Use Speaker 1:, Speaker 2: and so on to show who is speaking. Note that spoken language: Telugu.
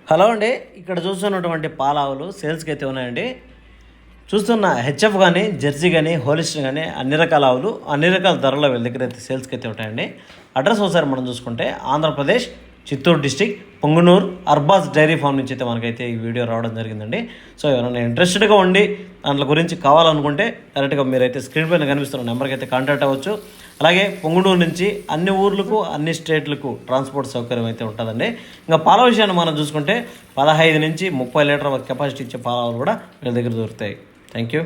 Speaker 1: హలో అండి, ఇక్కడ చూస్తున్నటువంటి పాల ఆవులు సేల్స్కి అయితే ఉన్నాయండి. చూస్తున్న హెచ్ఎఫ్ కానీ జెర్సీ కానీ హోలిస్టర్ కానీ అన్ని రకాల ఆవులు అన్ని రకాల ధరల వీళ్ళ దగ్గర అయితే సేల్స్కి అయితే ఉంటాయండి. అడ్రస్ ఒకసారి మనం చూసుకుంటే Andhra Pradesh Chittoor district Punganur Arbaz dairy farm నుంచి అయితే మనకైతే ఈ వీడియో రావడం జరిగిందండి. సో ఎవరైనా ఇంట్రెస్టెడ్గా ఉండి దాంట్లో గురించి కావాలనుకుంటే డైరెక్ట్గా మీరైతే స్క్రీన్ పైన కనిపిస్తున్న నెంబర్కి అయితే కాంటాక్ట్ అవ్వచ్చు. అలాగే పొంగునూరు నుంచి అన్ని ఊర్లకు అన్ని స్టేట్లకు ట్రాన్స్పోర్ట్ సౌకర్యం అయితే ఉంటుందండి. ఇంకా పాల విషయాన్ని మనం చూసుకుంటే 15 నుంచి 30 లీటర్ కెపాసిటీ ఇచ్చే పాలు కూడా వీళ్ళ దగ్గర దొరుకుతాయి. Thank you.